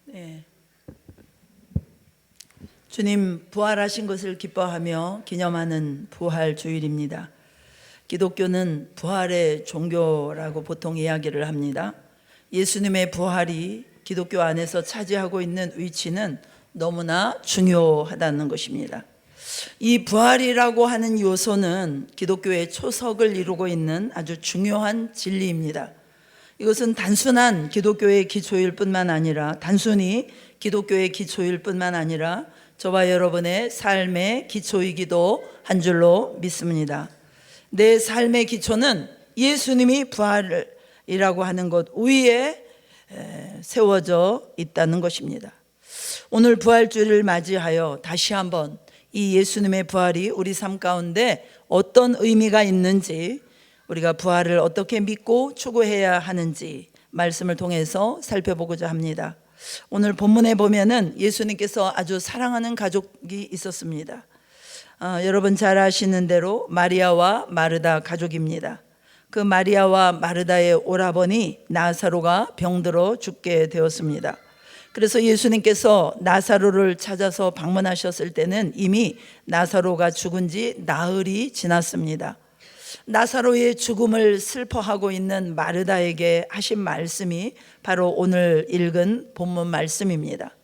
네. 주님 부활하신 것을 기뻐하며 기념하는 부활 주일입니다. 기독교는 부활의 종교라고 보통 이야기를 합니다. 예수님의 부활이 기독교 안에서 차지하고 있는 위치는 너무나 중요하다는 것입니다. 이 부활이라고 하는 요소는 기독교의 초석을 이루고 있는 아주 중요한 진리입니다. 이것은 단순히 기독교의 기초일 뿐만 아니라 저와 여러분의 삶의 기초이기도 한 줄로 믿습니다. 내 삶의 기초는 예수님이 부활이라고 하는 것 위에 세워져 있다는 것입니다. 오늘 부활주일을 맞이하여 다시 한번 이 예수님의 부활이 우리 삶 가운데 어떤 의미가 있는지, 우리가 부활을 어떻게 믿고 추구해야 하는지 말씀을 통해서 살펴보고자 합니다. 오늘 본문에 보면은 예수님께서 아주 사랑하는 가족이 있었습니다. 여러분 잘 아시는 대로 마리아와 마르다 가족입니다. 그 마리아와 마르다의 오라버니 나사로가 병들어 죽게 되었습니다. 그래서 예수님께서 나사로를 찾아서 방문하셨을 때는 이미 나사로가 죽은 지 나흘이 지났습니다. 나사로의 죽음을 슬퍼하고 있는 마르다에게 하신 말씀이 바로 오늘 읽은 본문 말씀입니다.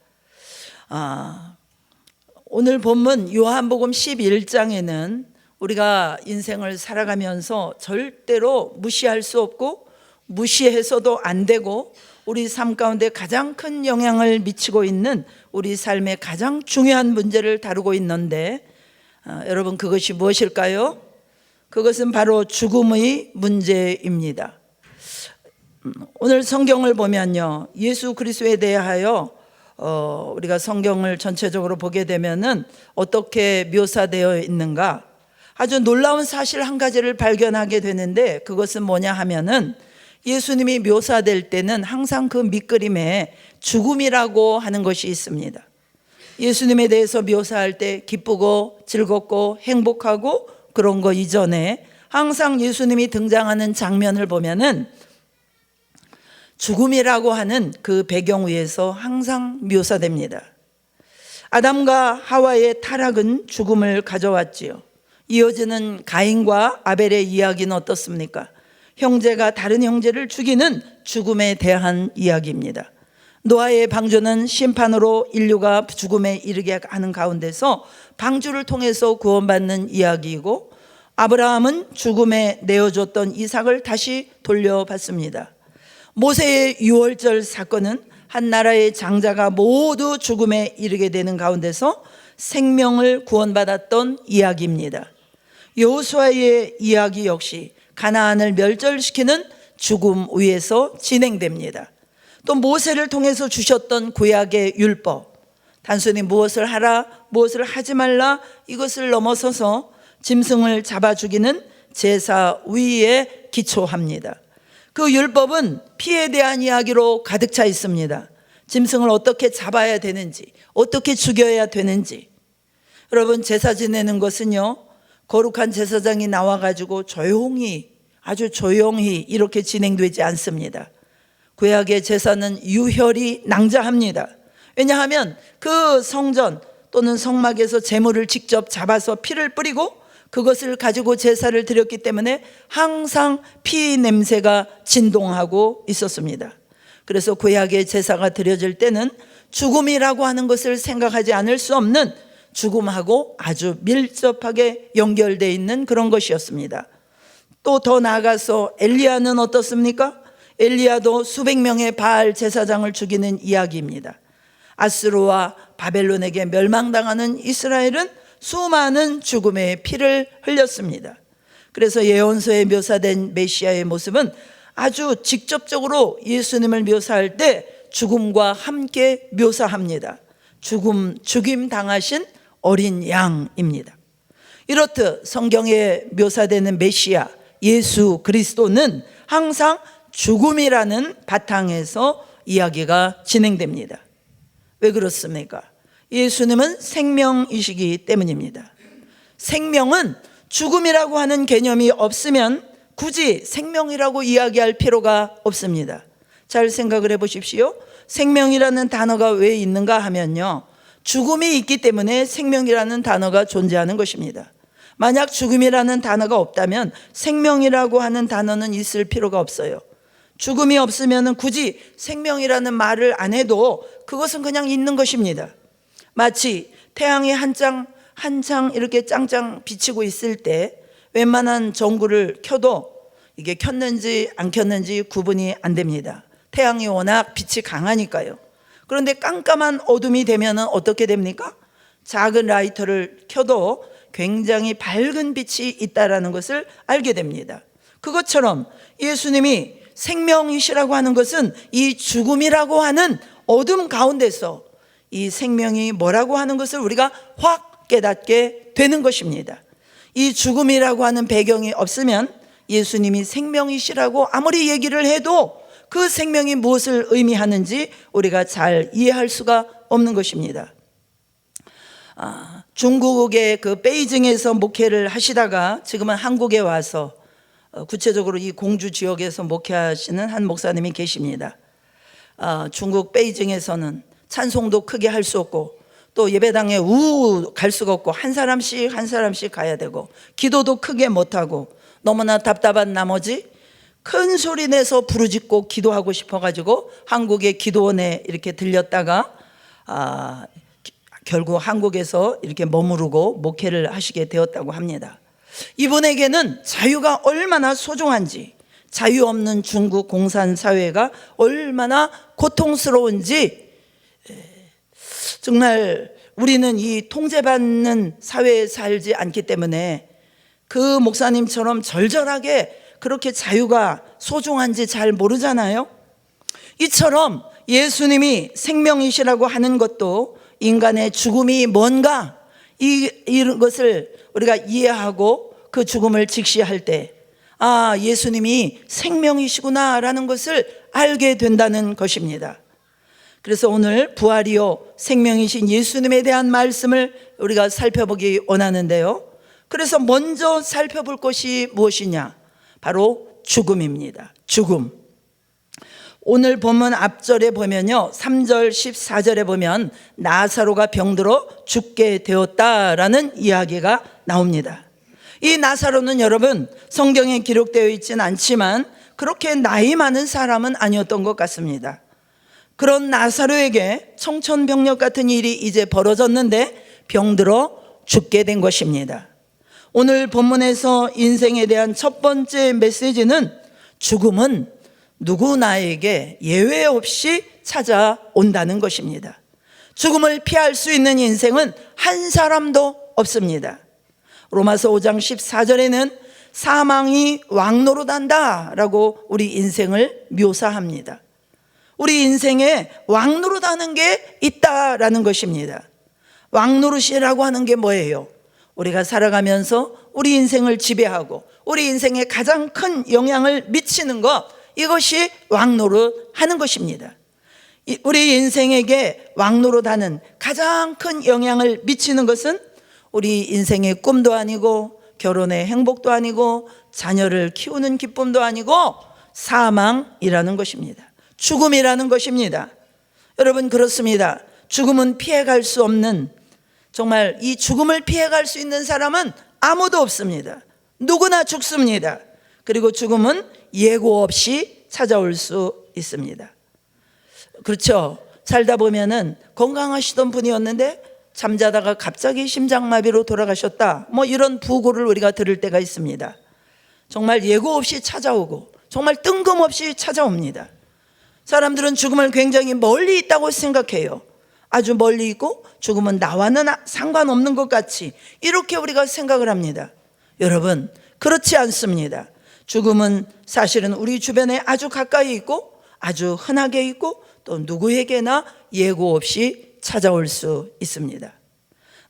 오늘 본문 요한복음 11장에는 우리가 인생을 살아가면서 절대로 무시할 수 없고 무시해서도 안 되고 우리 삶 가운데 가장 큰 영향을 미치고 있는 우리 삶의 가장 중요한 문제를 다루고 있는데 여러분 그것이 무엇일까요? 그것은 바로 죽음의 문제입니다. 오늘 성경을 보면요, 예수 그리스도에 대하여 우리가 성경을 전체적으로 보게 되면은 어떻게 묘사되어 있는가, 아주 놀라운 사실 한 가지를 발견하게 되는데, 그것은 뭐냐 하면은 예수님이 묘사될 때는 항상 그 밑그림에 죽음이라고 하는 것이 있습니다. 예수님에 대해서 묘사할 때 기쁘고 즐겁고 행복하고 그런 거 이전에 항상 예수님이 등장하는 장면을 보면은 죽음이라고 하는 그 배경 위에서 항상 묘사됩니다. 아담과 하와의 타락은 죽음을 가져왔지요. 이어지는 가인과 아벨의 이야기는 어떻습니까? 형제가 다른 형제를 죽이는 죽음에 대한 이야기입니다. 노아의 방주는 심판으로 인류가 죽음에 이르게 하는 가운데서 방주를 통해서 구원받는 이야기이고, 아브라함은 죽음에 내어줬던 이삭을 다시 돌려받습니다. 모세의 유월절 사건은 한 나라의 장자가 모두 죽음에 이르게 되는 가운데서 생명을 구원받았던 이야기입니다. 여호수아의 이야기 역시 가나안을 멸절시키는 죽음 위에서 진행됩니다. 또 모세를 통해서 주셨던 구약의 율법, 단순히 무엇을 하라 무엇을 하지 말라 이것을 넘어서서 짐승을 잡아 죽이는 제사 위에 기초합니다. 그 율법은 피에 대한 이야기로 가득 차 있습니다. 짐승을 어떻게 잡아야 되는지, 어떻게 죽여야 되는지. 여러분, 제사 지내는 것은요, 거룩한 제사장이 나와가지고 아주 조용히 이렇게 진행되지 않습니다. 구약의 제사는 유혈이 낭자합니다. 왜냐하면 그 성전 또는 성막에서 제물을 직접 잡아서 피를 뿌리고 그것을 가지고 제사를 드렸기 때문에 항상 피 냄새가 진동하고 있었습니다. 그래서 구약의 제사가 드려질 때는 죽음이라고 하는 것을 생각하지 않을 수 없는, 죽음하고 아주 밀접하게 연결되어 있는 그런 것이었습니다. 또 더 나아가서 엘리야는 어떻습니까? 엘리야도 수백 명의 바알 제사장을 죽이는 이야기입니다. 아수르와 바벨론에게 멸망당하는 이스라엘은 수많은 죽음의 피를 흘렸습니다. 그래서 예언서에 묘사된 메시아의 모습은 아주 직접적으로 예수님을 묘사할 때 죽음과 함께 묘사합니다. 죽임 당하신 어린 양입니다. 이렇듯 성경에 묘사되는 메시아 예수 그리스도는 항상 죽음이라는 바탕에서 이야기가 진행됩니다. 왜 그렇습니까? 예수님은 생명이시기 때문입니다. 생명은 죽음이라고 하는 개념이 없으면 굳이 생명이라고 이야기할 필요가 없습니다. 잘 생각을 해보십시오. 생명이라는 단어가 왜 있는가 하면요, 죽음이 있기 때문에 생명이라는 단어가 존재하는 것입니다. 만약 죽음이라는 단어가 없다면 생명이라고 하는 단어는 있을 필요가 없어요. 죽음이 없으면 굳이 생명이라는 말을 안 해도 그것은 그냥 있는 것입니다. 마치 태양이 한창 이렇게 짱짱 비치고 있을 때 웬만한 전구를 켜도 이게 켰는지 안 켰는지 구분이 안 됩니다. 태양이 워낙 빛이 강하니까요. 그런데 깜깜한 어둠이 되면 어떻게 됩니까? 작은 라이터를 켜도 굉장히 밝은 빛이 있다는 것을 알게 됩니다. 그것처럼 예수님이 생명이시라고 하는 것은 이 죽음이라고 하는 어둠 가운데서 이 생명이 뭐라고 하는 것을 우리가 확 깨닫게 되는 것입니다. 이 죽음이라고 하는 배경이 없으면 예수님이 생명이시라고 아무리 얘기를 해도 그 생명이 무엇을 의미하는지 우리가 잘 이해할 수가 없는 것입니다. 중국의 그 베이징에서 목회를 하시다가 지금은 한국에 와서 구체적으로 이 공주 지역에서 목회하시는 한 목사님이 계십니다. 중국 베이징에서는 찬송도 크게 할 수 없고 또 예배당에 갈 수가 없고 한 사람씩 가야 되고 기도도 크게 못하고 너무나 답답한 나머지 큰 소리 내서 부르짖고 기도하고 싶어가지고 한국의 기도원에 이렇게 들렸다가 결국 한국에서 이렇게 머무르고 목회를 하시게 되었다고 합니다. 이분에게는 자유가 얼마나 소중한지, 자유 없는 중국 공산사회가 얼마나 고통스러운지, 정말 우리는 이 통제받는 사회에 살지 않기 때문에 그 목사님처럼 절절하게 그렇게 자유가 소중한지 잘 모르잖아요. 이처럼 예수님이 생명이시라고 하는 것도 인간의 죽음이 뭔가 이런 것을 우리가 이해하고 그 죽음을 직시할 때 예수님이 생명이시구나라는 것을 알게 된다는 것입니다. 그래서 오늘 부활이요 생명이신 예수님에 대한 말씀을 우리가 살펴보기 원하는데요, 그래서 먼저 살펴볼 것이 무엇이냐? 바로 죽음입니다. 죽음. 오늘 본문 앞절에 보면요, 3절 14절에 보면 나사로가 병들어 죽게 되었다라는 이야기가 나옵니다. 이 나사로는 여러분 성경에 기록되어 있지는 않지만 그렇게 나이 많은 사람은 아니었던 것 같습니다. 그런 나사로에게 청천벽력 같은 일이 이제 벌어졌는데 병들어 죽게 된 것입니다. 오늘 본문에서 인생에 대한 첫 번째 메시지는 죽음은 누구나에게 예외 없이 찾아온다는 것입니다. 죽음을 피할 수 있는 인생은 한 사람도 없습니다. 로마서 5장 14절에는 사망이 왕노릇한다라고 우리 인생을 묘사합니다. 우리 인생에 왕노릇하는 게 있다라는 것입니다. 왕노릇이라고 하는 게 뭐예요? 우리가 살아가면서 우리 인생을 지배하고 우리 인생에 가장 큰 영향을 미치는 것, 이것이 왕노릇하는 것입니다. 우리 인생에게 왕노릇하는 가장 큰 영향을 미치는 것은 우리 인생의 꿈도 아니고 결혼의 행복도 아니고 자녀를 키우는 기쁨도 아니고 사망이라는 것입니다. 죽음이라는 것입니다. 여러분, 그렇습니다. 죽음은 피해갈 수 없는, 정말 이 죽음을 피해갈 수 있는 사람은 아무도 없습니다. 누구나 죽습니다. 그리고 죽음은 예고 없이 찾아올 수 있습니다. 그렇죠. 살다 보면은 건강하시던 분이었는데 잠자다가 갑자기 심장마비로 돌아가셨다, 뭐 이런 부고를 우리가 들을 때가 있습니다. 정말 예고 없이 찾아오고 정말 뜬금없이 찾아옵니다. 사람들은 죽음을 굉장히 멀리 있다고 생각해요. 아주 멀리 있고 죽음은 나와는 상관없는 것 같이 이렇게 우리가 생각을 합니다. 여러분, 그렇지 않습니다. 죽음은 사실은 우리 주변에 아주 가까이 있고 아주 흔하게 있고 또 누구에게나 예고 없이 찾아올 수 있습니다.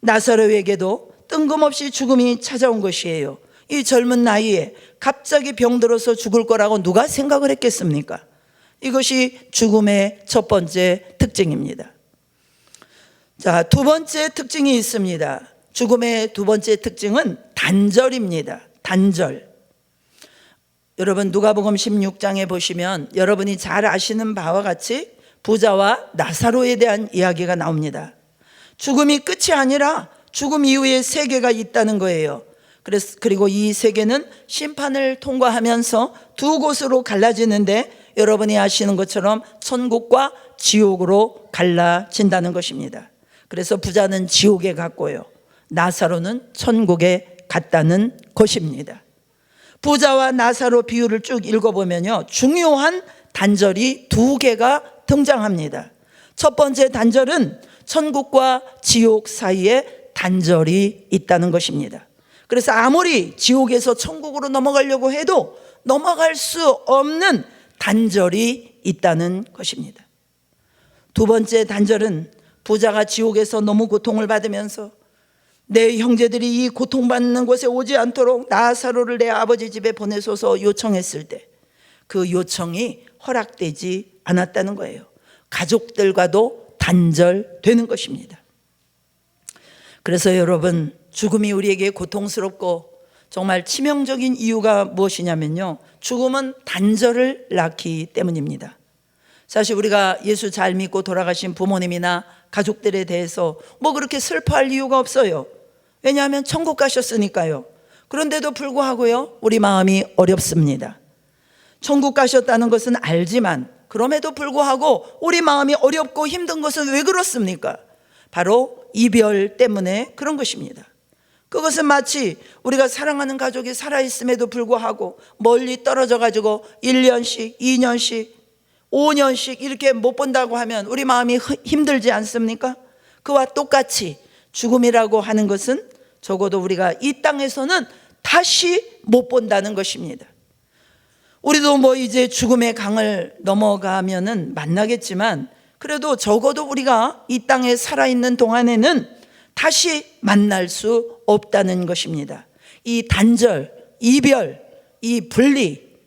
나사로에게도 뜬금없이 죽음이 찾아온 것이에요. 이 젊은 나이에 갑자기 병들어서 죽을 거라고 누가 생각을 했겠습니까? 이것이 죽음의 첫 번째 특징입니다. 자, 두 번째 특징이 있습니다. 죽음의 두 번째 특징은 단절입니다. 단절. 여러분, 누가복음 16장에 보시면 여러분이 잘 아시는 바와 같이 부자와 나사로에 대한 이야기가 나옵니다. 죽음이 끝이 아니라 죽음 이후에 세계가 있다는 거예요. 그리고 이 세계는 심판을 통과하면서 두 곳으로 갈라지는데, 여러분이 아시는 것처럼 천국과 지옥으로 갈라진다는 것입니다. 그래서 부자는 지옥에 갔고요, 나사로는 천국에 갔다는 것입니다. 부자와 나사로 비유를 쭉 읽어보면요, 중요한 단절이 두 개가 등장합니다. 첫 번째 단절은 천국과 지옥 사이에 단절이 있다는 것입니다. 그래서 아무리 지옥에서 천국으로 넘어가려고 해도 넘어갈 수 없는 단절이 있다는 것입니다. 두 번째 단절은 부자가 지옥에서 너무 고통을 받으면서 내 형제들이 이 고통받는 곳에 오지 않도록 나사로를 내 아버지 집에 보내소서 요청했을 때 그 요청이 허락되지 않았다는 거예요. 가족들과도 단절되는 것입니다. 그래서 여러분, 죽음이 우리에게 고통스럽고 정말 치명적인 이유가 무엇이냐면요, 죽음은 단절을 낳기 때문입니다. 사실 우리가 예수 잘 믿고 돌아가신 부모님이나 가족들에 대해서 뭐 그렇게 슬퍼할 이유가 없어요. 왜냐하면 천국 가셨으니까요. 그런데도 불구하고요, 우리 마음이 어렵습니다. 천국 가셨다는 것은 알지만 그럼에도 불구하고 우리 마음이 어렵고 힘든 것은 왜 그렇습니까? 바로 이별 때문에 그런 것입니다. 그것은 마치 우리가 사랑하는 가족이 살아있음에도 불구하고 멀리 떨어져 가지고 1년씩, 2년씩, 5년씩 이렇게 못 본다고 하면 우리 마음이 힘들지 않습니까? 그와 똑같이 죽음이라고 하는 것은 적어도 우리가 이 땅에서는 다시 못 본다는 것입니다. 우리도 뭐 이제 죽음의 강을 넘어가면은 만나겠지만, 그래도 적어도 우리가 이 땅에 살아있는 동안에는 다시 만날 수 없다는 것입니다. 이 단절, 이별, 이 분리,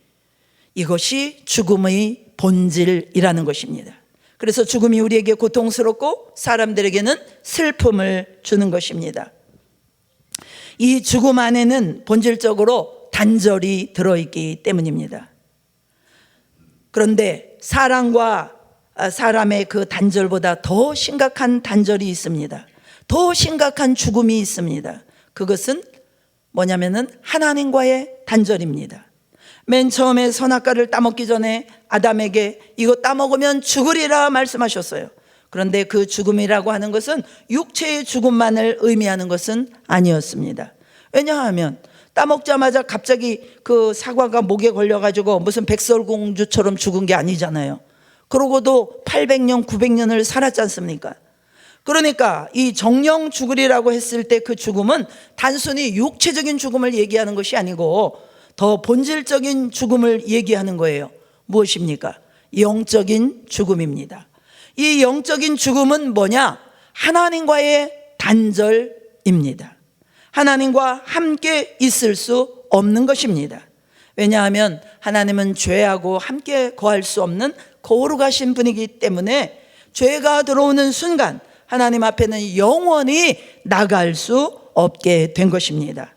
이것이 죽음의 본질이라는 것입니다. 그래서 죽음이 우리에게 고통스럽고 사람들에게는 슬픔을 주는 것입니다. 이 죽음 안에는 본질적으로 단절이 들어있기 때문입니다. 그런데 사랑과 사람의 그 단절보다 더 심각한 단절이 있습니다. 더 심각한 죽음이 있습니다. 그것은 뭐냐면은 하나님과의 단절입니다. 맨 처음에 선악과를 따먹기 전에 아담에게 이거 따먹으면 죽으리라 말씀하셨어요. 그런데 그 죽음이라고 하는 것은 육체의 죽음만을 의미하는 것은 아니었습니다. 왜냐하면 따먹자마자 갑자기 그 사과가 목에 걸려가지고 무슨 백설공주처럼 죽은 게 아니잖아요. 그러고도 800년, 900년을 살았지 않습니까? 그러니까 이 정령 죽으리라고 했을 때 그 죽음은 단순히 육체적인 죽음을 얘기하는 것이 아니고 더 본질적인 죽음을 얘기하는 거예요. 무엇입니까? 영적인 죽음입니다. 이 영적인 죽음은 뭐냐? 하나님과의 단절입니다. 하나님과 함께 있을 수 없는 것입니다. 왜냐하면 하나님은 죄하고 함께 거할 수 없는 거룩하신 분이기 때문에 죄가 들어오는 순간 하나님 앞에는 영원히 나갈 수 없게 된 것입니다.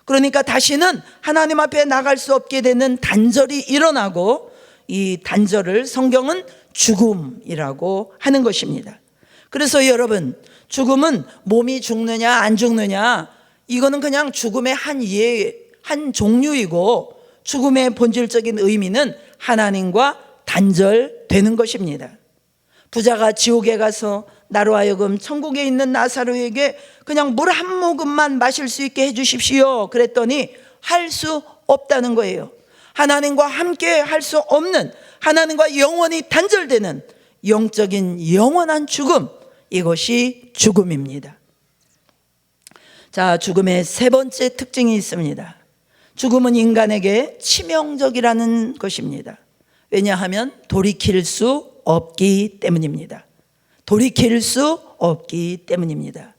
그러니까 다시는 하나님 앞에 나갈 수 없게 되는 단절이 일어나고, 이 단절을 성경은 죽음이라고 하는 것입니다. 그래서 여러분, 죽음은 몸이 죽느냐 안 죽느냐, 이거는 그냥 죽음의 한 종류이고, 죽음의 본질적인 의미는 하나님과 단절되는 것입니다. 부자가 지옥에 가서 나로 하여금 천국에 있는 나사로에게 그냥 물 한 모금만 마실 수 있게 해주십시오 그랬더니 할 수 없다는 거예요. 하나님과 함께 할 수 없는, 하나님과 영원히 단절되는 영적인 영원한 죽음, 이것이 죽음입니다. 자, 죽음의 세 번째 특징이 있습니다. 죽음은 인간에게 치명적이라는 것입니다. 왜냐하면 돌이킬 수 없기 때문입니다. 돌이킬 수 없기 때문입니다.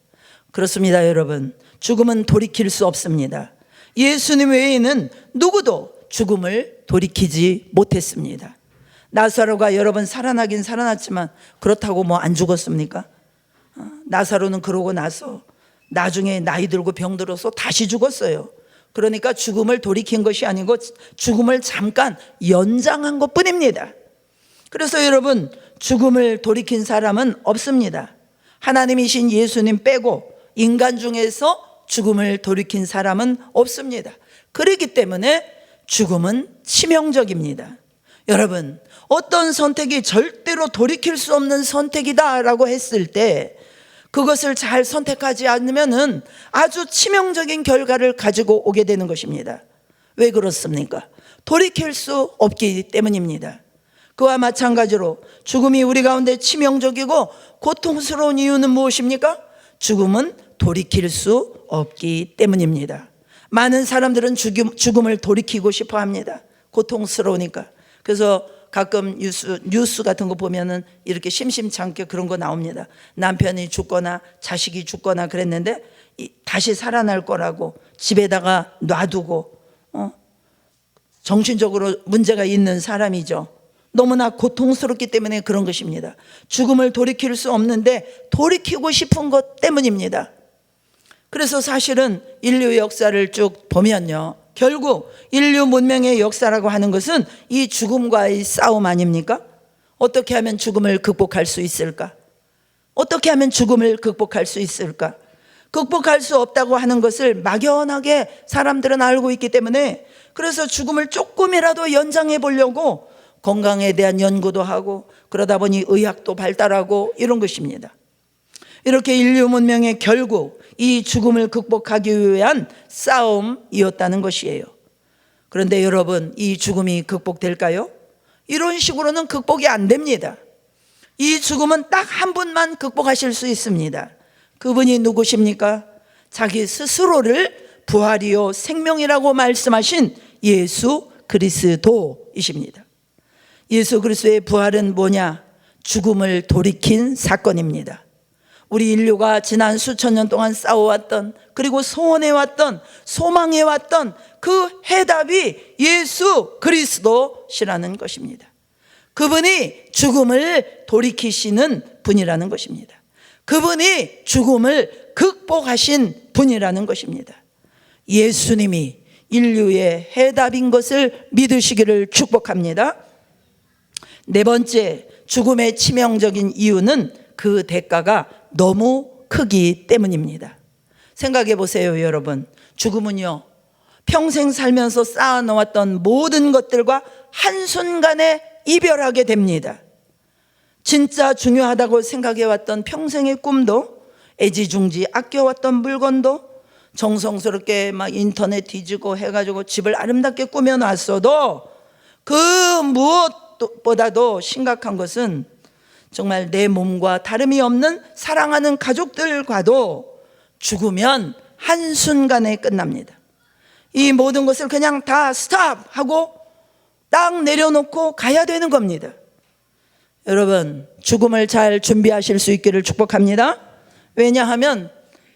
그렇습니다, 여러분. 죽음은 돌이킬 수 없습니다. 예수님 외에는 누구도 죽음을 돌이키지 못했습니다. 나사로가 여러분 살아나긴 살아났지만 그렇다고 뭐 안 죽었습니까? 나사로는 그러고 나서 나중에 나이 들고 병 들어서 다시 죽었어요. 그러니까 죽음을 돌이킨 것이 아니고 죽음을 잠깐 연장한 것 뿐입니다. 그래서 여러분, 죽음을 돌이킨 사람은 없습니다. 하나님이신 예수님 빼고 인간 중에서 죽음을 돌이킨 사람은 없습니다. 그렇기 때문에 죽음은 치명적입니다. 여러분, 어떤 선택이 절대로 돌이킬 수 없는 선택이다라고 했을 때 그것을 잘 선택하지 않으면 아주 치명적인 결과를 가지고 오게 되는 것입니다. 왜 그렇습니까? 돌이킬 수 없기 때문입니다. 그와 마찬가지로 죽음이 우리 가운데 치명적이고 고통스러운 이유는 무엇입니까? 죽음은 돌이킬 수 없기 때문입니다. 많은 사람들은 죽음을 돌이키고 싶어 합니다. 고통스러우니까. 그래서 가끔 뉴스 같은 거 보면은 이렇게 심심찮게 그런 거 나옵니다. 남편이 죽거나 자식이 죽거나 그랬는데 다시 살아날 거라고 집에다가 놔두고 정신적으로 문제가 있는 사람이죠. 너무나 고통스럽기 때문에 그런 것입니다. 죽음을 돌이킬 수 없는데 돌이키고 싶은 것 때문입니다. 그래서 사실은 인류 역사를 쭉 보면요, 결국 인류 문명의 역사라고 하는 것은 이 죽음과의 싸움 아닙니까? 어떻게 하면 죽음을 극복할 수 있을까? 어떻게 하면 죽음을 극복할 수 있을까? 극복할 수 없다고 하는 것을 막연하게 사람들은 알고 있기 때문에 그래서 죽음을 조금이라도 연장해 보려고 건강에 대한 연구도 하고 그러다 보니 의학도 발달하고 이런 것입니다. 이렇게 인류 문명의 결국 이 죽음을 극복하기 위한 싸움이었다는 것이에요. 그런데 여러분, 이 죽음이 극복될까요? 이런 식으로는 극복이 안 됩니다. 이 죽음은 딱 한 분만 극복하실 수 있습니다. 그분이 누구십니까? 자기 스스로를 부활이요 생명이라고 말씀하신 예수 그리스도이십니다. 예수 그리스도의 부활은 뭐냐? 죽음을 돌이킨 사건입니다. 우리 인류가 지난 수천 년 동안 싸워왔던, 그리고 소원해왔던, 소망해왔던 그 해답이 예수 그리스도시라는 것입니다. 그분이 죽음을 돌이키시는 분이라는 것입니다. 그분이 죽음을 극복하신 분이라는 것입니다. 예수님이 인류의 해답인 것을 믿으시기를 축복합니다. 네 번째, 죽음의 치명적인 이유는 그 대가가 너무 크기 때문입니다. 생각해 보세요, 여러분. 죽음은요, 평생 살면서 쌓아놓았던 모든 것들과 한순간에 이별하게 됩니다. 진짜 중요하다고 생각해왔던 평생의 꿈도, 애지중지 아껴왔던 물건도, 정성스럽게 막 인터넷 뒤지고 해가지고 집을 아름답게 꾸며놨어도 그 무엇보다도 심각한 것은 정말 내 몸과 다름이 없는 사랑하는 가족들과도 죽으면 한순간에 끝납니다. 이 모든 것을 그냥 다 스탑하고 딱 내려놓고 가야 되는 겁니다. 여러분, 죽음을 잘 준비하실 수 있기를 축복합니다. 왜냐하면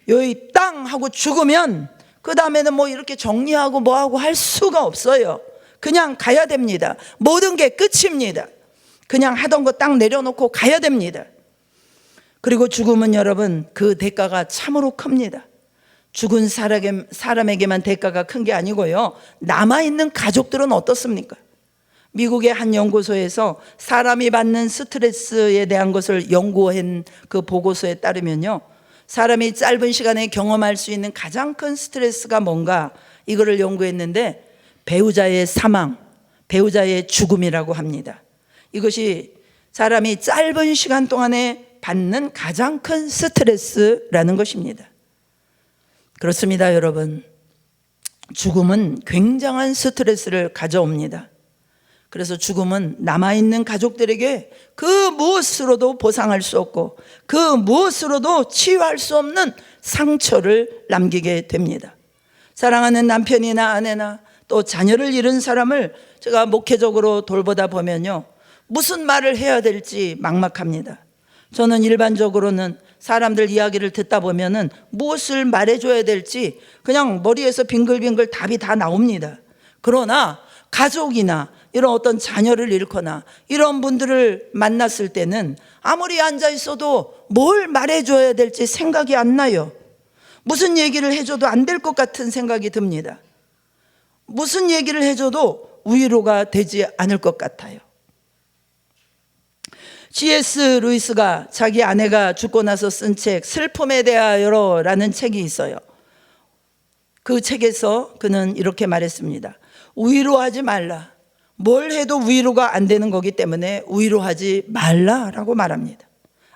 여기 땅 하고 죽으면 그 다음에는 뭐 이렇게 정리하고 뭐하고 할 수가 없어요. 그냥 가야 됩니다. 모든 게 끝입니다. 그냥 하던 거 딱 내려놓고 가야 됩니다. 그리고 죽음은 여러분, 그 대가가 참으로 큽니다. 죽은 사람에게만 대가가 큰 게 아니고요, 남아있는 가족들은 어떻습니까? 미국의 한 연구소에서 사람이 받는 스트레스에 대한 것을 연구한 그 보고서에 따르면요, 사람이 짧은 시간에 경험할 수 있는 가장 큰 스트레스가 뭔가, 이거를 연구했는데 배우자의 사망, 배우자의 죽음이라고 합니다. 이것이 사람이 짧은 시간 동안에 받는 가장 큰 스트레스라는 것입니다. 그렇습니다, 여러분. 죽음은 굉장한 스트레스를 가져옵니다. 그래서 죽음은 남아있는 가족들에게 그 무엇으로도 보상할 수 없고 그 무엇으로도 치유할 수 없는 상처를 남기게 됩니다. 사랑하는 남편이나 아내나 또 자녀를 잃은 사람을 제가 목회적으로 돌보다 보면요, 무슨 말을 해야 될지 막막합니다. 저는 일반적으로는 사람들 이야기를 듣다 보면은 무엇을 말해줘야 될지 그냥 머리에서 빙글빙글 답이 다 나옵니다. 그러나 가족이나 이런 어떤 자녀를 잃거나 이런 분들을 만났을 때는 아무리 앉아 있어도 뭘 말해줘야 될지 생각이 안 나요. 무슨 얘기를 해줘도 안 될 것 같은 생각이 듭니다. 무슨 얘기를 해줘도 위로가 되지 않을 것 같아요. C.S. 루이스가 자기 아내가 죽고 나서 쓴 책 슬픔에 대하여라는 책이 있어요. 그 책에서 그는 이렇게 말했습니다. 위로하지 말라. 뭘 해도 위로가 안 되는 거기 때문에 위로하지 말라라고 말합니다.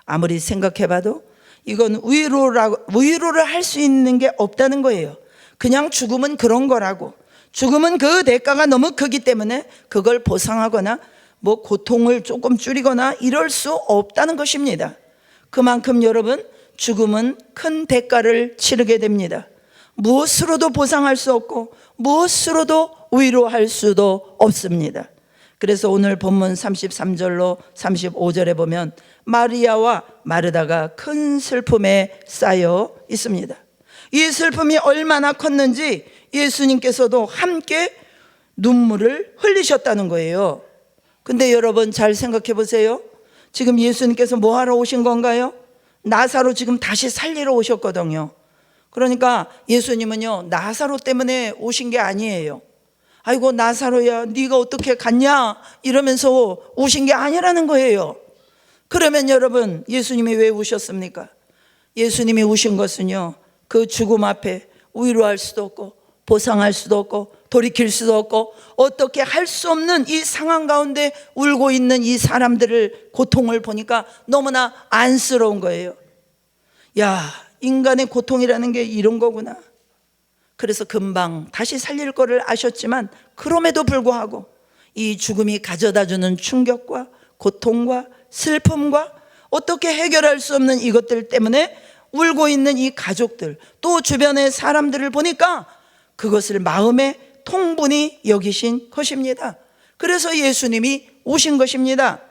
아무리 생각해봐도 이건 위로를 할 수 있는 게 없다는 거예요. 그냥 죽음은 그런 거라고. 죽음은 그 대가가 너무 크기 때문에 그걸 보상하거나 뭐 고통을 조금 줄이거나 이럴 수 없다는 것입니다. 그만큼 여러분, 죽음은 큰 대가를 치르게 됩니다. 무엇으로도 보상할 수 없고 무엇으로도 위로할 수도 없습니다. 그래서 오늘 본문 33절로 35절에 보면 마리아와 마르다가 큰 슬픔에 쌓여 있습니다. 이 슬픔이 얼마나 컸는지 예수님께서도 함께 눈물을 흘리셨다는 거예요. 근데 여러분 잘 생각해 보세요. 지금 예수님께서 뭐 하러 오신 건가요? 나사로 지금 다시 살리러 오셨거든요. 그러니까 예수님은요, 나사로 때문에 오신 게 아니에요. 아이고 나사로야 네가 어떻게 갔냐 이러면서 오신 게 아니라는 거예요. 그러면 여러분, 예수님이 왜 오셨습니까? 예수님이 오신 것은요, 그 죽음 앞에 위로할 수도 없고 보상할 수도 없고 돌이킬 수도 없고 어떻게 할 수 없는 이 상황 가운데 울고 있는 이 사람들을 고통을 보니까 너무나 안쓰러운 거예요. 야, 인간의 고통이라는 게 이런 거구나. 그래서 금방 다시 살릴 거를 아셨지만 그럼에도 불구하고 이 죽음이 가져다주는 충격과 고통과 슬픔과 어떻게 해결할 수 없는 이것들 때문에 울고 있는 이 가족들, 또 주변의 사람들을 보니까 그것을 마음에 통분히 여기신 것입니다. 그래서 예수님이 오신 것입니다.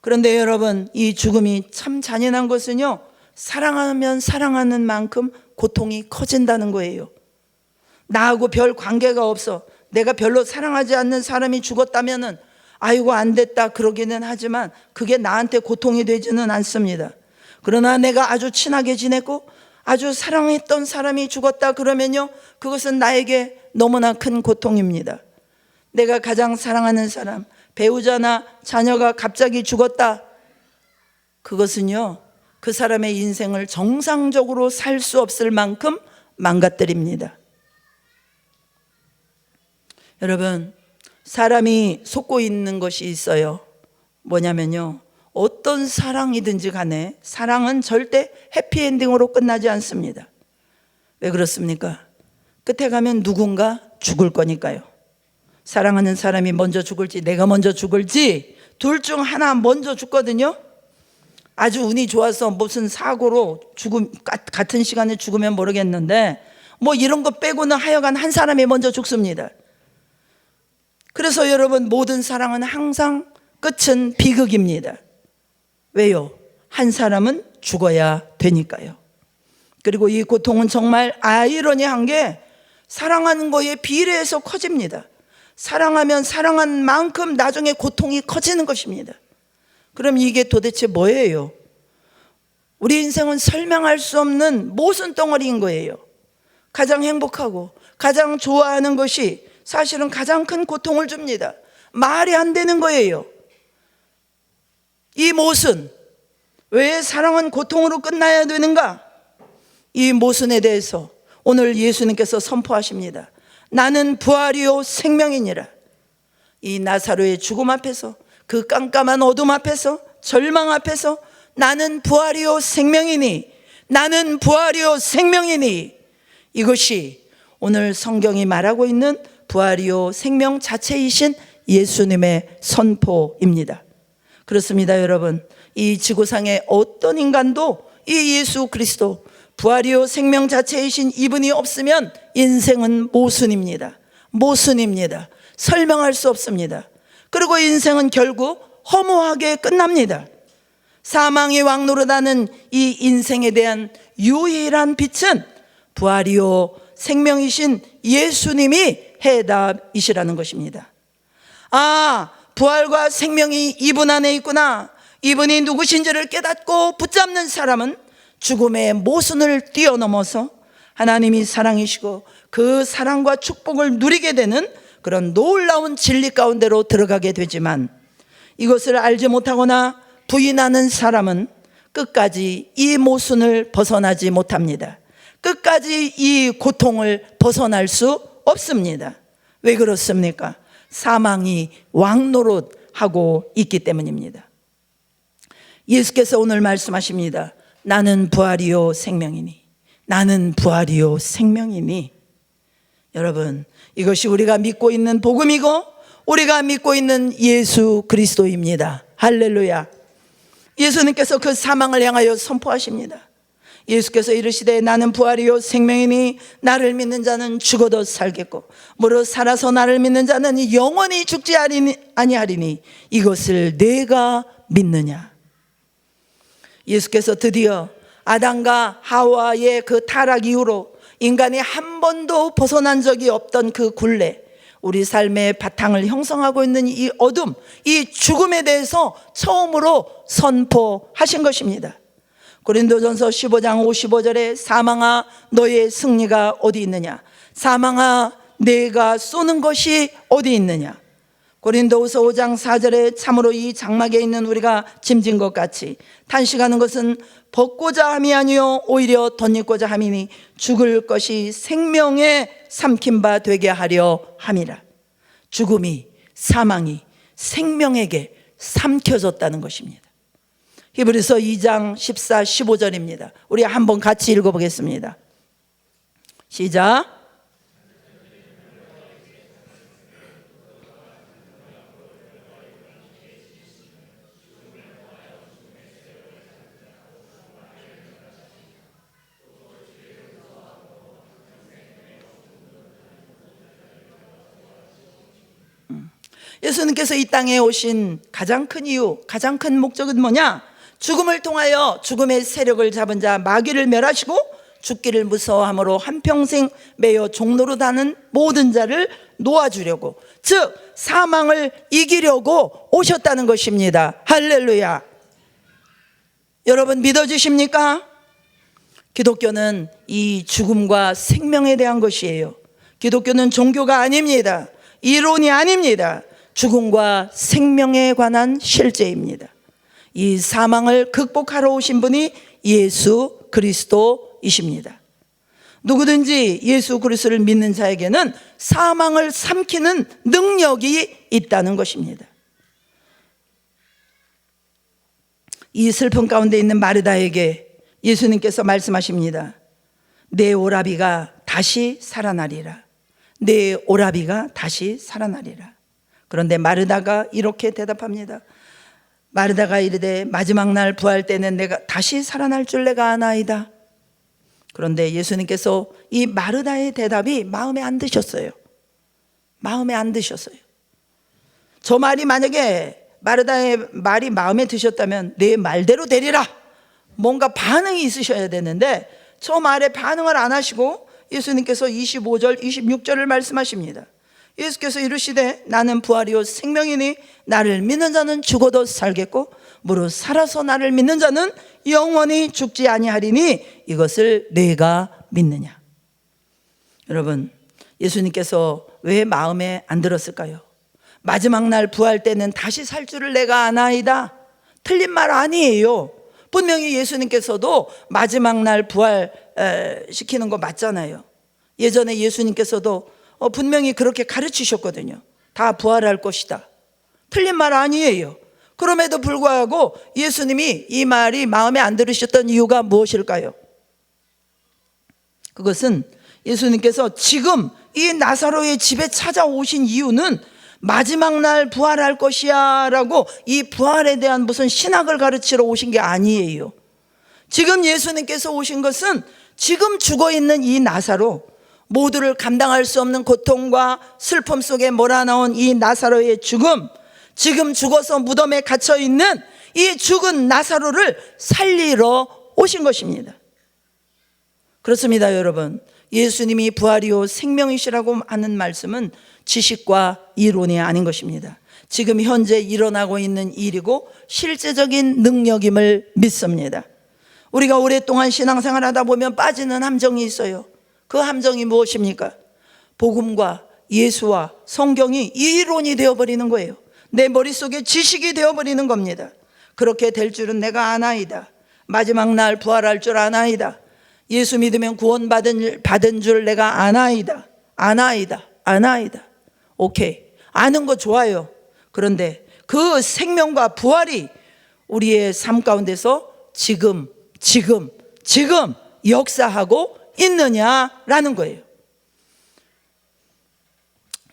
그런데 여러분, 이 죽음이 참 잔인한 것은요, 사랑하면 사랑하는 만큼 고통이 커진다는 거예요. 나하고 별 관계가 없어 내가 별로 사랑하지 않는 사람이 죽었다면은 아이고 안 됐다 그러기는 하지만 그게 나한테 고통이 되지는 않습니다. 그러나 내가 아주 친하게 지냈고 아주 사랑했던 사람이 죽었다 그러면요, 그것은 나에게 너무나 큰 고통입니다. 내가 가장 사랑하는 사람, 배우자나 자녀가 갑자기 죽었다, 그것은요, 그 사람의 인생을 정상적으로 살 수 없을 만큼 망가뜨립니다. 여러분, 사람이 속고 있는 것이 있어요. 뭐냐면요, 어떤 사랑이든지 간에 사랑은 절대 해피엔딩으로 끝나지 않습니다. 왜 그렇습니까? 끝에 가면 누군가 죽을 거니까요. 사랑하는 사람이 먼저 죽을지 내가 먼저 죽을지 둘 중 하나 먼저 죽거든요. 아주 운이 좋아서 무슨 사고로 같은 시간에 죽으면 모르겠는데 뭐 이런 거 빼고는 하여간 한 사람이 먼저 죽습니다. 그래서 여러분, 모든 사랑은 항상 끝은 비극입니다. 왜요? 한 사람은 죽어야 되니까요. 그리고 이 고통은 정말 아이러니한 게 사랑하는 거에 비례해서 커집니다. 사랑하면 사랑한 만큼 나중에 고통이 커지는 것입니다. 그럼 이게 도대체 뭐예요? 우리 인생은 설명할 수 없는 모순 덩어리인 거예요. 가장 행복하고 가장 좋아하는 것이 사실은 가장 큰 고통을 줍니다. 말이 안 되는 거예요. 이 모순, 왜 사랑은 고통으로 끝나야 되는가? 이 모순에 대해서 오늘 예수님께서 선포하십니다. 나는 부활이요 생명이니라. 이 나사로의 죽음 앞에서, 그 깜깜한 어둠 앞에서, 절망 앞에서 나는 부활이요 생명이니, 나는 부활이요 생명이니, 이것이 오늘 성경이 말하고 있는 부활이요 생명 자체이신 예수님의 선포입니다. 그렇습니다, 여러분. 이 지구상의 어떤 인간도 이 예수 그리스도 부활이요 생명 자체이신 이분이 없으면 인생은 모순입니다. 모순입니다. 설명할 수 없습니다. 그리고 인생은 결국 허무하게 끝납니다. 사망의 왕노릇하는 이 인생에 대한 유일한 빛은 부활이요 생명이신 예수님이 해답이시라는 것입니다. 아, 부활과 생명이 이분 안에 있구나, 이분이 누구신지를 깨닫고 붙잡는 사람은 죽음의 모순을 뛰어넘어서 하나님이 사랑이시고 그 사랑과 축복을 누리게 되는 그런 놀라운 진리 가운데로 들어가게 되지만, 이것을 알지 못하거나 부인하는 사람은 끝까지 이 모순을 벗어나지 못합니다. 끝까지 이 고통을 벗어날 수 없습니다. 왜 그렇습니까? 사망이 왕노릇하고 있기 때문입니다. 예수께서 오늘 말씀하십니다. 나는 부활이요 생명이니. 나는 부활이요 생명이니. 여러분, 이것이 우리가 믿고 있는 복음이고 우리가 믿고 있는 예수 그리스도입니다. 할렐루야. 예수님께서 그 사망을 향하여 선포하십니다. 예수께서 이르시되 나는 부활이요 생명이니 나를 믿는 자는 죽어도 살겠고 무릇 살아서 나를 믿는 자는 영원히 죽지 아니하리니 이것을 내가 믿느냐. 예수께서 드디어 아담과 하와의 그 타락 이후로 인간이 한 번도 벗어난 적이 없던 그 굴레, 우리 삶의 바탕을 형성하고 있는 이 어둠, 이 죽음에 대해서 처음으로 선포하신 것입니다. 고린도전서 15장 55절에 사망아 너의 승리가 어디 있느냐, 사망아 내가 쏘는 것이 어디 있느냐. 고린도후서 5장 4절에 참으로 이 장막에 있는 우리가 짐진 것 같이 탄식하는 것은 벗고자 함이 아니요 오히려 덧입고자 함이니 죽을 것이 생명에 삼킨 바 되게 하려 함이라. 죽음이, 사망이 생명에게 삼켜졌다는 것입니다. 히브리서 2장 14, 15절입니다. 우리 한번 같이 읽어보겠습니다. 시작. 예수님께서 이 땅에 오신 가장 큰 이유, 가장 큰 목적은 뭐냐? 죽음을 통하여 죽음의 세력을 잡은 자 마귀를 멸하시고 죽기를 무서워함으로 한평생 매여 종로로 다는 모든 자를 놓아주려고, 즉 사망을 이기려고 오셨다는 것입니다. 할렐루야. 여러분 믿어주십니까? 기독교는 이 죽음과 생명에 대한 것이에요. 기독교는 종교가 아닙니다. 이론이 아닙니다. 죽음과 생명에 관한 실제입니다. 이 사망을 극복하러 오신 분이 예수 그리스도이십니다. 누구든지 예수 그리스도를 믿는 자에게는 사망을 삼키는 능력이 있다는 것입니다. 이 슬픔 가운데 있는 마르다에게 예수님께서 말씀하십니다. 내 오라비가 다시 살아나리라. 내 오라비가 다시 살아나리라. 그런데 마르다가 이렇게 대답합니다. 마르다가 이르되 마지막 날 부활 때는 내가 다시 살아날 줄 내가 아나이다. 그런데 예수님께서 이 마르다의 대답이 마음에 안 드셨어요. 마음에 안 드셨어요. 저 말이 만약에 마르다의 말이 마음에 드셨다면 내 말대로 되리라, 뭔가 반응이 있으셔야 되는데 저 말에 반응을 안 하시고 예수님께서 25절 26절을 말씀하십니다. 예수께서 이르시되 나는 부활이요 생명이니 나를 믿는 자는 죽어도 살겠고 무릇 살아서 나를 믿는 자는 영원히 죽지 아니하리니 이것을 내가 믿느냐. 여러분, 예수님께서 왜 마음에 안 들었을까요? 마지막 날 부활 때는 다시 살 줄을 내가 아나이다. 틀린 말 아니에요. 분명히 예수님께서도 마지막 날 부활 시키는 거 맞잖아요. 예전에 예수님께서도 분명히 그렇게 가르치셨거든요. 다 부활할 것이다. 틀린 말 아니에요. 그럼에도 불구하고 예수님이 이 말이 마음에 안 들으셨던 이유가 무엇일까요? 그것은 예수님께서 지금 이 나사로의 집에 찾아오신 이유는 마지막 날 부활할 것이야 라고 이 부활에 대한 무슨 신학을 가르치러 오신 게 아니에요. 지금 예수님께서 오신 것은 지금 죽어있는 이 나사로, 모두를 감당할 수 없는 고통과 슬픔 속에 몰아넣은 이 나사로의 죽음, 지금 죽어서 무덤에 갇혀있는 이 죽은 나사로를 살리러 오신 것입니다. 그렇습니다, 여러분. 예수님이 부활이요 생명이시라고 하는 말씀은 지식과 이론이 아닌 것입니다. 지금 현재 일어나고 있는 일이고 실제적인 능력임을 믿습니다. 우리가 오랫동안 신앙생활 하다 보면 빠지는 함정이 있어요. 그 함정이 무엇입니까? 복음과 예수와 성경이 이론이 되어버리는 거예요. 내 머릿속에 지식이 되어버리는 겁니다. 그렇게 될 줄은 내가 아나이다. 마지막 날 부활할 줄 아나이다. 예수 믿으면 구원받은 줄 내가 아나이다. 아나이다. 오케이. 아는 거 좋아요. 그런데 그 생명과 부활이 우리의 삶 가운데서 지금 역사하고 있느냐라는 거예요.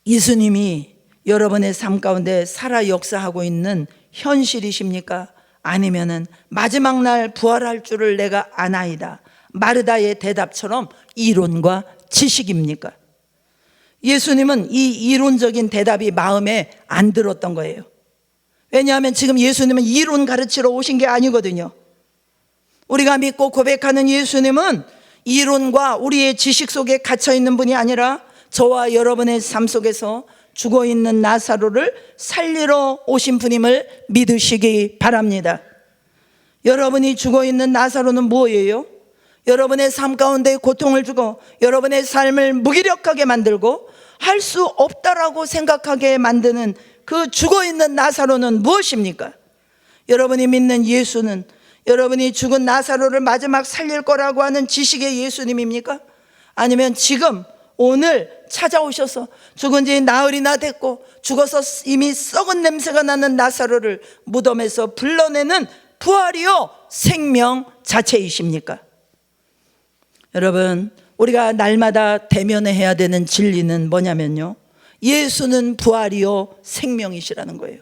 예수님이 여러분의 삶 가운데 살아 역사하고 있는 현실이십니까? 아니면은 마지막 날 부활할 줄을 내가 아나이다. 마르다의 대답처럼 이론과 지식입니까? 예수님은 이 이론적인 대답이 마음에 안 들었던 거예요. 왜냐하면 지금 예수님은 이론 가르치러 오신 게 아니거든요. 우리가 믿고 고백하는 예수님은 이론과 우리의 지식 속에 갇혀 있는 분이 아니라 저와 여러분의 삶 속에서 죽어 있는 나사로를 살리러 오신 분임을 믿으시기 바랍니다. 여러분이 죽어 있는 나사로는 뭐예요? 여러분의 삶 가운데 고통을 주고 여러분의 삶을 무기력하게 만들고 할 수 없다라고 생각하게 만드는 그 죽어 있는 나사로는 무엇입니까? 여러분이 믿는 예수는 여러분이 죽은 나사로를 마지막 살릴 거라고 하는 지식의 예수님입니까? 아니면 지금 오늘 찾아오셔서 죽은 지 나흘이나 됐고 죽어서 이미 썩은 냄새가 나는 나사로를 무덤에서 불러내는 부활이요 생명 자체이십니까? 여러분, 우리가 날마다 대면해야 되는 진리는 뭐냐면요, 예수는 부활이요 생명이시라는 거예요.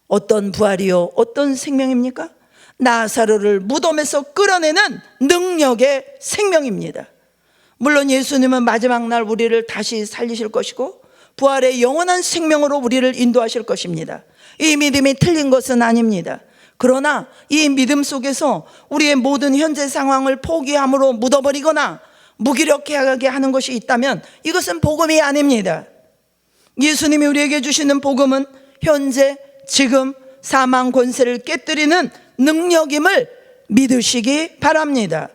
어떤 부활이요 어떤 생명입니까? 나사로를 무덤에서 끌어내는 능력의 생명입니다. 물론 예수님은 마지막 날 우리를 다시 살리실 것이고 부활의 영원한 생명으로 우리를 인도하실 것입니다. 이 믿음이 틀린 것은 아닙니다. 그러나 이 믿음 속에서 우리의 모든 현재 상황을 포기함으로 묻어버리거나 무기력하게 하는 것이 있다면 이것은 복음이 아닙니다. 예수님이 우리에게 주시는 복음은 현재 지금 사망 권세를 깨뜨리는 능력임을 믿으시기 바랍니다.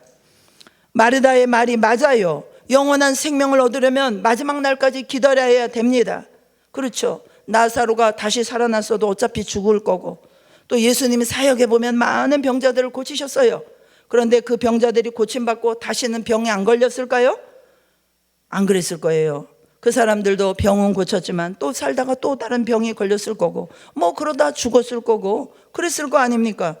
마르다의 말이 맞아요. 영원한 생명을 얻으려면 마지막 날까지 기다려야 됩니다. 그렇죠. 나사로가 다시 살아났어도 어차피 죽을 거고, 또 예수님이 사역해 보면 많은 병자들을 고치셨어요. 그런데 그 병자들이 고침받고 다시는 병에 안 걸렸을까요? 안 그랬을 거예요. 그 사람들도 병은 고쳤지만 또 살다가 또 다른 병이 걸렸을 거고, 뭐 그러다 죽었을 거고 그랬을 거 아닙니까?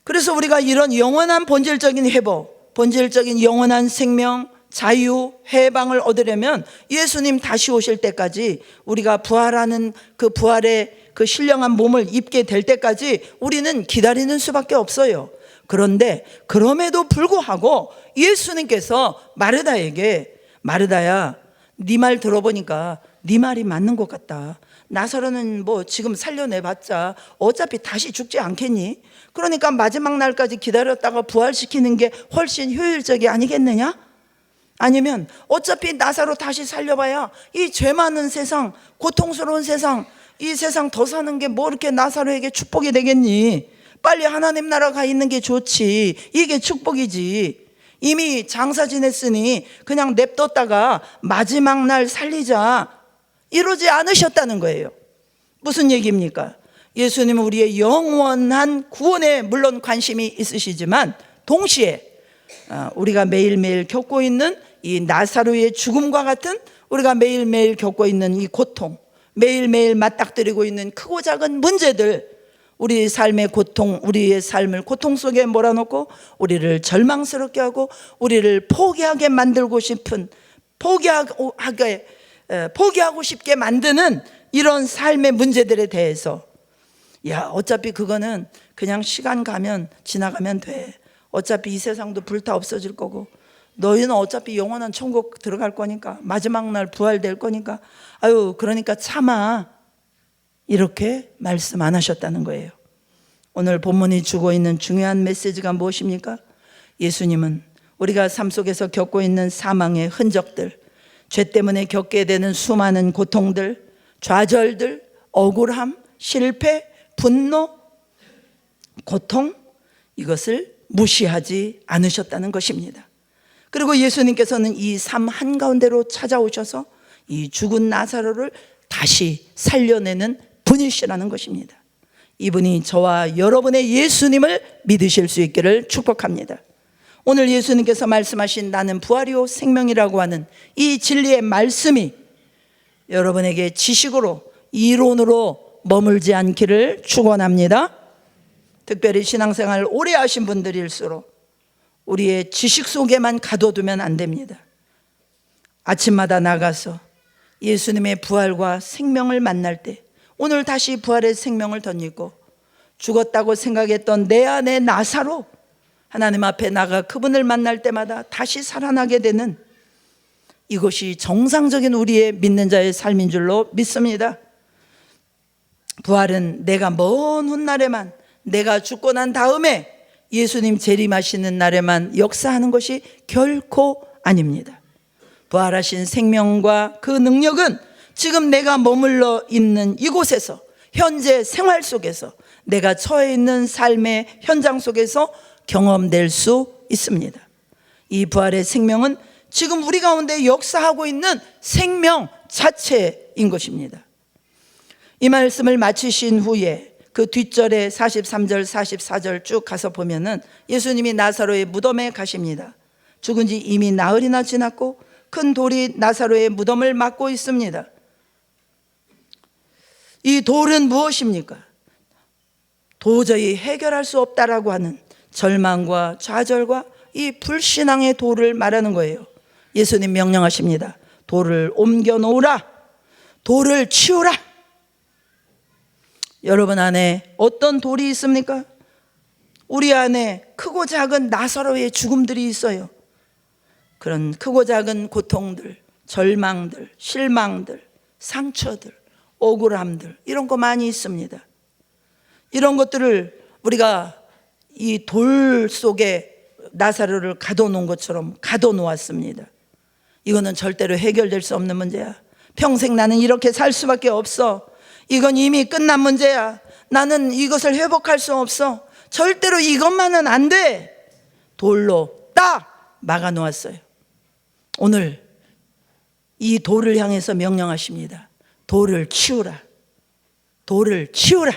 그래서 우리가 이런 영원한 본질적인 회복, 본질적인 영원한 생명, 자유, 해방을 얻으려면 예수님 다시 오실 때까지 우리가 부활하는 그 부활의 그 신령한 몸을 입게 될 때까지 우리는 기다리는 수밖에 없어요. 그런데 그럼에도 불구하고 예수님께서 마르다에게, 마르다야, 네 말 들어보니까 네 말이 맞는 것 같다. 나사로는 뭐 지금 살려내봤자 어차피 다시 죽지 않겠니? 그러니까 마지막 날까지 기다렸다가 부활시키는 게 훨씬 효율적이 아니겠느냐? 아니면 어차피 나사로 다시 살려봐야 이 죄 많은 세상, 고통스러운 세상, 이 세상 더 사는 게 뭐 이렇게 나사로에게 축복이 되겠니? 빨리 하나님 나라 가 있는 게 좋지. 이게 축복이지. 이미 장사 지냈으니 그냥 냅뒀다가 마지막 날 살리자, 이러지 않으셨다는 거예요. 무슨 얘기입니까? 예수님은 우리의 영원한 구원에 물론 관심이 있으시지만 동시에 우리가 매일매일 겪고 있는 이 나사로의 죽음과 같은, 우리가 매일매일 겪고 있는 이 고통, 매일매일 맞닥뜨리고 있는 크고 작은 문제들, 우리 삶의 고통, 우리의 삶을 고통 속에 몰아넣고 우리를 절망스럽게 하고 우리를 포기하게 만들고 싶은, 포기하고 싶게 만드는 이런 삶의 문제들에 대해서, 야, 어차피 그거는 그냥 시간 가면 지나가면 돼. 어차피 이 세상도 불타 없어질 거고 너희는 어차피 영원한 천국 들어갈 거니까, 마지막 날 부활될 거니까, 아유, 그러니까 참아, 이렇게 말씀 안 하셨다는 거예요. 오늘 본문이 주고 있는 중요한 메시지가 무엇입니까? 예수님은 우리가 삶 속에서 겪고 있는 사망의 흔적들, 죄 때문에 겪게 되는 수많은 고통들, 좌절들, 억울함, 실패, 분노, 고통, 이것을 무시하지 않으셨다는 것입니다. 그리고 예수님께서는 이 삶 한가운데로 찾아오셔서 이 죽은 나사로를 다시 살려내는 분이시라는 것입니다. 이분이 저와 여러분의 예수님을 믿으실 수 있기를 축복합니다. 오늘 예수님께서 말씀하신 나는 부활이요 생명이라고 하는 이 진리의 말씀이 여러분에게 지식으로 이론으로 머물지 않기를 축원합니다. 특별히 신앙생활 오래 하신 분들일수록 우리의 지식 속에만 가둬두면 안 됩니다. 아침마다 나가서 예수님의 부활과 생명을 만날 때 오늘 다시 부활의 생명을 덧입고 죽었다고 생각했던 내 안의 나사로 하나님 앞에 나가 그분을 만날 때마다 다시 살아나게 되는 이것이 정상적인 우리의 믿는 자의 삶인 줄로 믿습니다. 부활은 내가 먼 훗날에만, 내가 죽고 난 다음에 예수님 재림하시는 날에만 역사하는 것이 결코 아닙니다. 부활하신 생명과 그 능력은 지금 내가 머물러 있는 이곳에서, 현재 생활 속에서, 내가 처해 있는 삶의 현장 속에서 경험될 수 있습니다. 이 부활의 생명은 지금 우리 가운데 역사하고 있는 생명 자체인 것입니다. 이 말씀을 마치신 후에 그 뒷절에 43절 44절 쭉 가서 보면은 예수님이 나사로의 무덤에 가십니다. 죽은 지 이미 나흘이나 지났고 큰 돌이 나사로의 무덤을 막고 있습니다. 이 돌은 무엇입니까? 도저히 해결할 수 없다라고 하는 절망과 좌절과 이 불신앙의 돌을 말하는 거예요. 예수님 명령하십니다. 돌을 옮겨 놓으라. 돌을 치우라. 여러분 안에 어떤 돌이 있습니까? 우리 안에 크고 작은 나사로의 죽음들이 있어요. 그런 크고 작은 고통들, 절망들, 실망들, 상처들, 억울함들, 이런 거 많이 있습니다. 이런 것들을 우리가 이 돌 속에 나사로를 가둬놓은 것처럼 가둬놓았습니다. 이거는 절대로 해결될 수 없는 문제야. 평생 나는 이렇게 살 수밖에 없어. 이건 이미 끝난 문제야. 나는 이것을 회복할 수 없어. 절대로 이것만은 안 돼. 돌로 딱 막아놓았어요. 오늘 이 돌을 향해서 명령하십니다. 돌을 치우라. 돌을 치우라.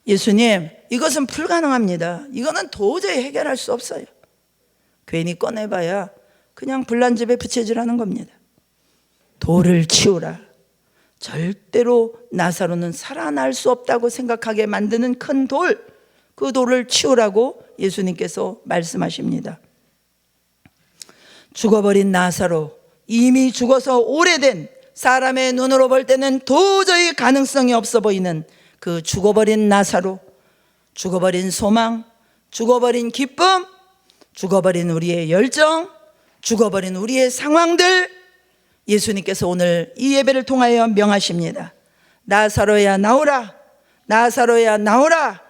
예수님, 이것은 불가능합니다. 이거는 도저히 해결할 수 없어요. 괜히 꺼내봐야 그냥 불난 집에 부채질하는 겁니다. 돌을 치우라. 절대로 나사로는 살아날 수 없다고 생각하게 만드는 큰 돌, 그 돌을 치우라고 예수님께서 말씀하십니다. 죽어버린 나사로, 이미 죽어서 오래된, 사람의 눈으로 볼 때는 도저히 가능성이 없어 보이는 그 죽어버린 나사로, 죽어버린 소망, 죽어버린 기쁨, 죽어버린 우리의 열정, 죽어버린 우리의 상황들, 예수님께서 오늘 이 예배를 통하여 명하십니다. 나사로야 나오라. 나사로야 나오라.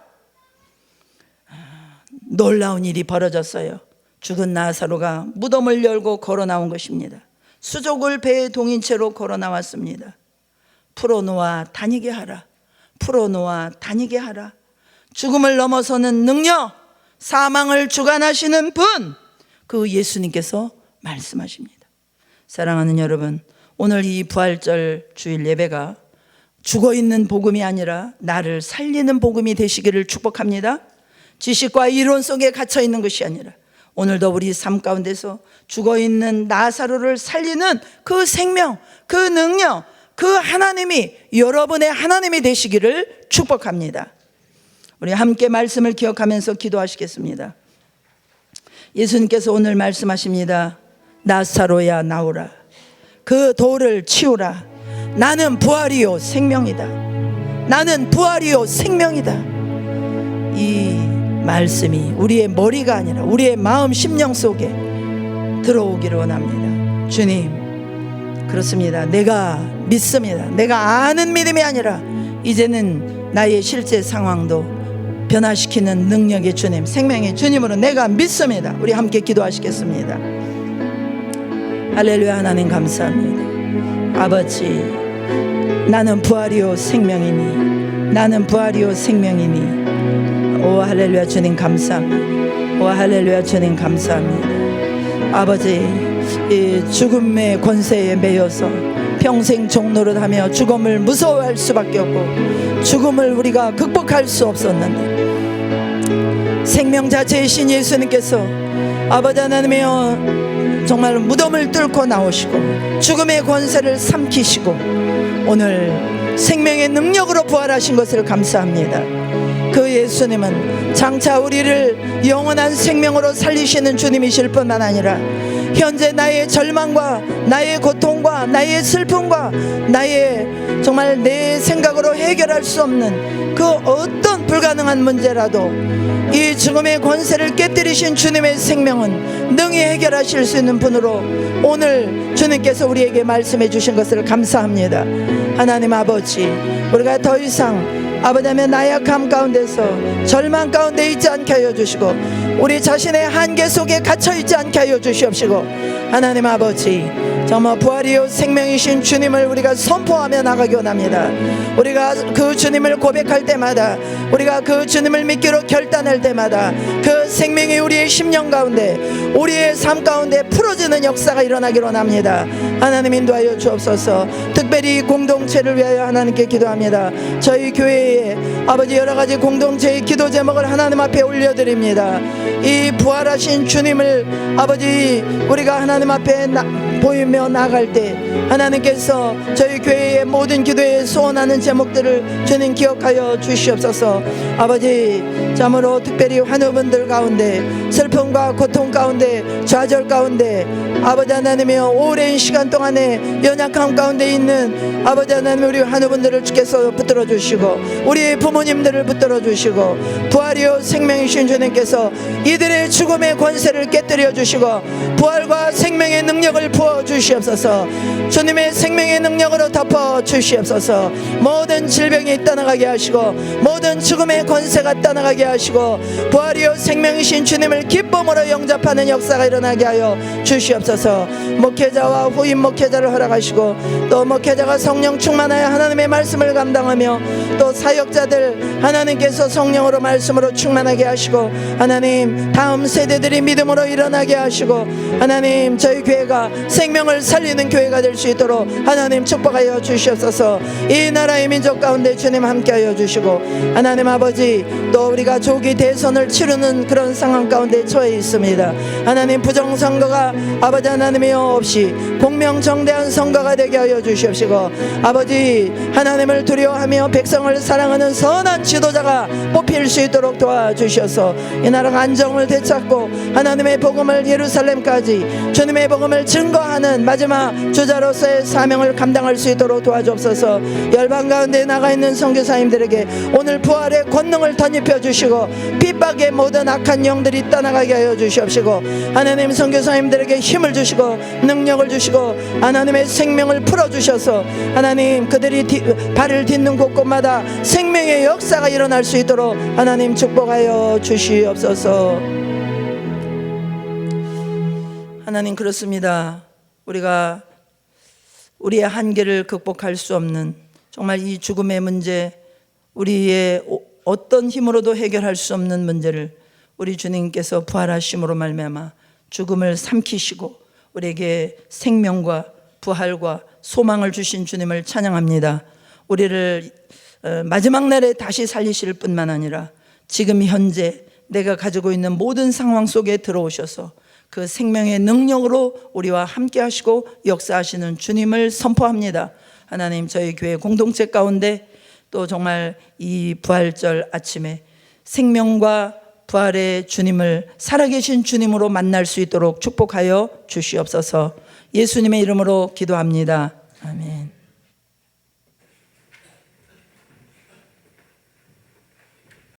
놀라운 일이 벌어졌어요. 죽은 나사로가 무덤을 열고 걸어 나온 것입니다. 수족을 배에 동인 채로 걸어 나왔습니다. 풀어놓아 다니게 하라. 풀어놓아 다니게 하라. 죽음을 넘어서는 능력, 사망을 주관하시는 분, 그 예수님께서 말씀하십니다. 사랑하는 여러분, 오늘 이 부활절 주일 예배가 죽어있는 복음이 아니라 나를 살리는 복음이 되시기를 축복합니다. 지식과 이론 속에 갇혀있는 것이 아니라 오늘도 우리 삶 가운데서 죽어있는 나사로를 살리는 그 생명, 그 능력, 그 하나님이 여러분의 하나님이 되시기를 축복합니다. 우리 함께 말씀을 기억하면서 기도하시겠습니다. 예수님께서 오늘 말씀하십니다. 나사로야 나오라. 그 돌을 치우라. 나는 부활이요 생명이다. 나는 부활이요 생명이다. 이 말씀이 우리의 머리가 아니라 우리의 마음 심령 속에 들어오기를 원합니다. 주님, 그렇습니다. 내가 믿습니다. 내가 아는 믿음이 아니라 이제는 나의 실제 상황도 변화시키는 능력의 주님, 생명의 주님으로 내가 믿습니다. 우리 함께 기도하시겠습니다. 할렐루야. 하나님 감사합니다. 아버지, 나는 부활이요 생명이니, 나는 부활이요 생명이니. 오 할렐루야. 주님 감사합니다. 오 할렐루야. 주님 감사합니다. 아버지, 이 죽음의 권세에 매여서 평생 종노릇하며 죽음을 무서워할 수밖에 없고 죽음을 우리가 극복할 수 없었는데 생명 자체이신 예수님께서 아버지 하나님이여 정말 무덤을 뚫고 나오시고 죽음의 권세를 삼키시고 오늘 생명의 능력으로 부활하신 것을 감사합니다. 그 예수님은 장차 우리를 영원한 생명으로 살리시는 주님이실 뿐만 아니라 현재 나의 절망과 나의 고통과 나의 슬픔과 나의 정말 내 생각으로 해결할 수 없는 그 어떤 불가능한 문제라도 이 죽음의 권세를 깨뜨리신 주님의 생명은 능히 해결하실 수 있는 분으로 오늘 주님께서 우리에게 말씀해 주신 것을 감사합니다. 하나님 아버지, 우리가 더 이상 아버지의 나약함 가운데서 절망 가운데 있지 않게 하여 주시고 우리 자신의 한계 속에 갇혀 있지 않게 하여 주시옵시고 하나님 아버지 정말 부활이요 생명이신 주님을 우리가 선포하며 나가기 원합니다. 우리가 그 주님을 고백할 때마다 우리가 그 주님을 믿기로 결단할 때마다 그 생명이 우리의 심령 가운데 우리의 삶 가운데 풀어지는 역사가 일어나기를 원합니다. 하나님 인도하여 주옵소서. 특별히 공동체를 위하여 하나님께 기도합니다. 저희 교회에 아버지 여러가지 공동체의 기도 제목을 하나님 앞에 올려드립니다. 이 부활하신 주님을 아버지 우리가 하나님 앞에 보이며 나갈 때 하나님께서 저희 교회의 모든 기도에 소원하는 제목들을 주님 기억하여 주시옵소서. 아버지 참으로 특별히 환우분들 가운데 슬픔과 고통 가운데 좌절 가운데 아버지 하나님이여 오랜 시간 동안에 연약함 가운데 있는 아버지 하나님 우리 환우분들을 주께서 붙들어 주시고 우리 부모님들을 붙들어 주시고 부활이요 생명이신 주님께서 이들의 죽음의 권세를 깨뜨려 주시고 부활과 생명의 능력을 부어 주시옵소서. 주님의 생명의 능력으로 덮어 주시옵소서. 모든 질병이 떠나가게 하시고 모든 죽음의 권세가 떠나가게 하시고 부활이요 생명이신 주님을 기쁨으로 영접하는 역사가 일어나게 하여 주시옵소서. 목회자와 후임 목회자를 허락하시고 또 목회자가 성령 충만하여 하나님의 말씀을 감당하며 또 사역자들 하나님께서 성령으로 말씀으로 충만하게 하시고 하나님 다음 세대들이 믿음으로 일어나게 하시고 하나님 저희 교회가 생명을 살리는 교회가 될 수 있도록 하나님 축복하여 주시옵소서. 이 나라의 민족 가운데 주님 함께하여 주시고 하나님 아버지 또 우리가 조기 대선을 치르는 그런 상황 가운데 처해 있습니다. 하나님 부정선거가 아버지 하나님이여 없이 공명정대한 선거가 되게 하여 주시옵시고 아버지 하나님을 두려워하며 백성을 사랑하는 선한 지도자가 뽑힐 수 있도록 도와주셔서 이 나라가 안정을 되찾고 하나님의 복음을 예루살렘까지 주님의 복음을 증거하는 마지막 주자로서의 사명을 감당할 수 있도록 도와주옵소서. 열방 가운데 나가 있는 선교사님들에게 오늘 부활의 권능을 덧입혀 주시고 핍박의 모든 악한 영들이 떠나가게 하여 주시옵시고 하나님 선교사님들에게 힘을 주시고 능력을 주시고 하나님의 생명을 풀어주셔서 하나님 그들이 발을 딛는 곳곳마다 생명의 역사가 일어날 수 있도록 하나님 축복하여 주시옵소서. 하나님 그렇습니다. 우리가 우리의 한계를 극복할 수 없는 정말 이 죽음의 문제 우리의 어떤 힘으로도 해결할 수 없는 문제를 우리 주님께서 부활하심으로 말미암아 죽음을 삼키시고 우리에게 생명과 부활과 소망을 주신 주님을 찬양합니다. 우리를 마지막 날에 다시 살리실 뿐만 아니라 지금 현재 내가 가지고 있는 모든 상황 속에 들어오셔서 그 생명의 능력으로 우리와 함께 하시고 역사하시는 주님을 선포합니다. 하나님 저희 교회 공동체 가운데 또 정말 이 부활절 아침에 생명과 부활의 주님을 살아계신 주님으로 만날 수 있도록 축복하여 주시옵소서. 예수님의 이름으로 기도합니다. 아멘.